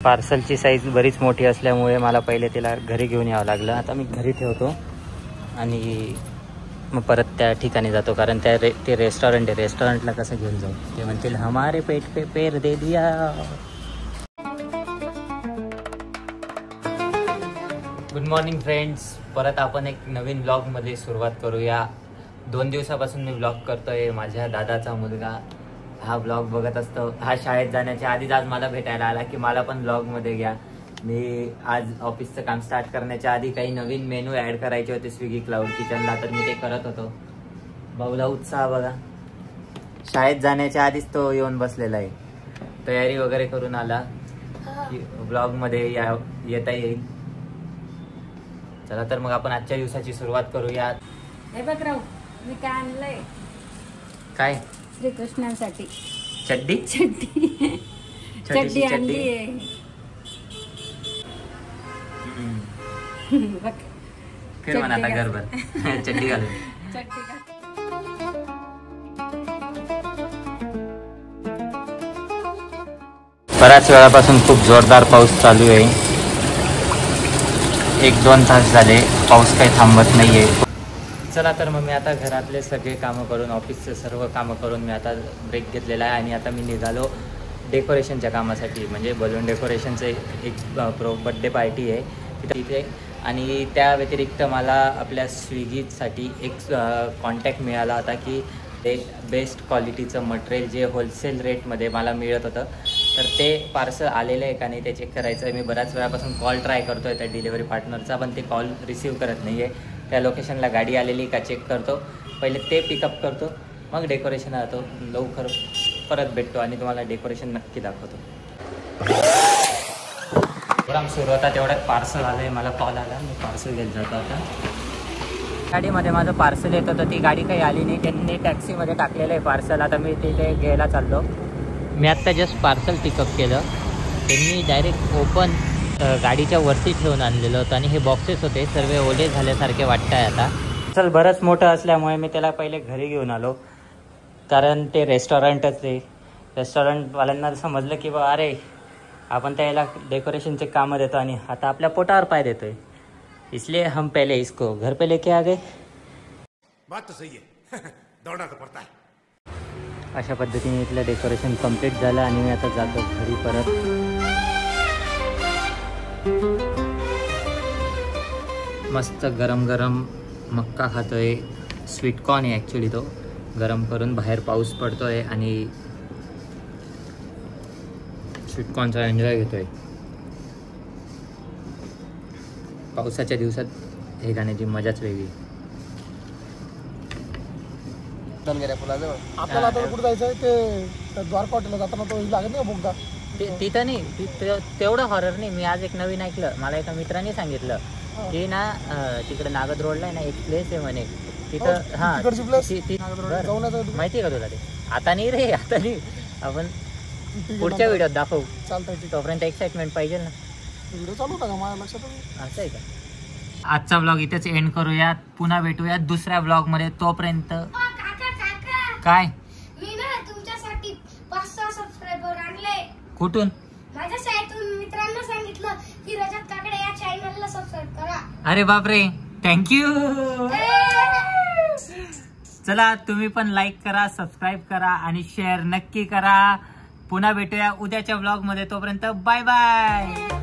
पार्सलची size बरीच मोठी असल्यामुळे मला पहिले तिला घरी घेऊन यावं लागलं. आता मी घरी ठेवतो आणि मग परत त्या ठिकाणी जातो, कारण ते रेस्टॉरंट आहे. रेस्टॉरंटला कसं घेऊन जाऊ, ते म्हणतील हमारे पेट पे पैर दे दिया. गुड मॉर्निंग फ्रेंड्स, परत आपण एक नवीन ब्लॉगमध्ये सुरुवात करूया. 2 दिवसापासून मी ब्लॉग करतोय. माझ्या दादाचा मुलगा हा ब्लॉग बघत असतो. हा शाळेत जाण्याच्या आधीच आज मला भेटायला आला की मला पण ब्लॉगमध्ये घ्या. मी आज ऑफिसचं काम स्टार्ट करण्याच्या आधी काही नवीन मेनू ॲड करायचे होते स्विगी क्लाउड किचनला, तर मी ते करत होतो. भाऊला उत्साह बघा, शाळेत जाण्याच्या आधीच तो येऊन बसलेला आहे. तयारी वगैरे करून आला की ब्लॉगमध्ये येता येईल. चला तर मग आपण आजच्या दिवसाची सुरुवात करूया. हे बघ राव, मी काय आणलंय. काय? श्रीकृष्णांसाठी चड्डी. चड्डी आणली आहे. फिर म्हणा आता घरभर चड्डी घालून. बऱ्याच वेळापासून खूप जोरदार पाऊस चालू आहे. 1-2 तास झाले पाऊस काही थांबत नाहीये. चला तर मग मी आता घरातले सगळे कामं करून, ऑफिसचे सर्व कामं करून मी आता ब्रेक घेतलेला आहे आणि आता मी निघालो डेकोरेशनच्या कामासाठी. म्हणजे बलून डेकोरेशनचं एक बड्डे पार्टी आहे तिथे. आणि त्या व्यतिरिक्त मला आपल्या स्विगीसाठी एक कॉन्टॅक्ट मिळाला होता की ते बेस्ट क्वालिटीचं मटेरियल जे होलसेल रेटमध्ये मला मिळत होतं, तर ते पार्सल आलेलं आहे का नाही ते चेक करायचं आहे. मी बऱ्याच वेळापासून कॉल ट्राय करतो आहे त्या डिलिव्हरी पार्टनरचा, पण ते कॉल रिसीव्ह करत नाही आहे. त्या लोकेशनला गाडी आलेली का चेक करतो, पहिले ते पिकअप करतो, मग डेकोरेशन राहतो. लवकर परत भेटतो आणि तुम्हाला डेकोरेशन नक्की दाखवतो. प्रोग्राम सुरू होता तेवढ्यात पार्सल आलं आहे. मला कॉल आला, मी पार्सल घेत जातो. आता गाडीमध्ये माझं पार्सल येत होतं, ती गाडी काही आली नाही. त्यांनी टॅक्सीमध्ये टाकलेलं आहे पार्सल. आता मी तिथे घ्यायला चाललो. मी आत्ता जस्ट पार्सल पिकअप केलं. त्यांनी डायरेक्ट ओपन गाडीच्या वरती ठेवून आणलेलं होतं आणि हे बॉक्सेस होते सर्व ओले झाल्यासारखे वाटत आहे. आता चल बरंच मोठं असल्यामुळे मी त्याला पहिले घरी घेऊन आलो, कारण ते रेस्टॉरंटच आहे. रेस्टॉरंटवाल्यांना समजलं की बा अरे आपण त्याला डेकोरेशनचे कामं देतो आणि आता आपल्या पोटावर पाय देतोय, इसलिए हम पहले इसको घर पे लेके आ गए. बात तो सही है, दौड़ना तो पड़ता है. अशा पद्धतीने इथलं डेकोरेशन कम्प्लीट झालं आणि मी आता जातो घरी परत. मस्त गरम गरम मक्का खातोय. स्वीटकॉर्न आहे ॲक्च्युली, तो गरम करून. बाहेर पाऊस पडतोय आणि स्वीटकॉर्नचा एन्जॉय घेतोय. पावसाच्या दिवसात हे गाण्याची मजाच वेगळी. आपल्याला आता कुठं जायचं आहे ते द्वारका हॉटेलला जाताना तो लागत नाही बोगदा. तिथं नाही, तेवढं हॉरर नाही. मी आज एक नवीन ऐकलं, मला एका मित्राने सांगितलं की ना तिकडे नागद रोडला आहे ना एक प्लेस आहे म्हणे तिथं. हां माहिती आहे का तुला? ते आता नाही रे, आता नाही. आपण पुढच्या व्हिडिओत दाखवू. चालतंय. तोपर्यंत एक्साइटमेंट पाहिजे ना. व्हिडिओ चालू होता का माझ्या लक्षात? असं आहे का? आजचा ब्लॉग इथेच एंड करूयात. पुन्हा भेटूयात दुसऱ्या ब्लॉगमध्ये. तोपर्यंत काय? मी ना तुमच्यासाठी 5-6 सबस्क्रायबर आणले. कुठून? माझ्या शाळेतून मित्रांना सांगितलं की रजत काकडे या चॅनलला सबस्क्राइब करा. अरे बापरे, थँक्यू. चला तुम्ही पण लाईक करा, सबस्क्राईब करा आणि शेअर नक्की करा. पुन्हा भेटूया उद्याच्या ब्लॉगमध्ये. तोपर्यंत बाय बाय.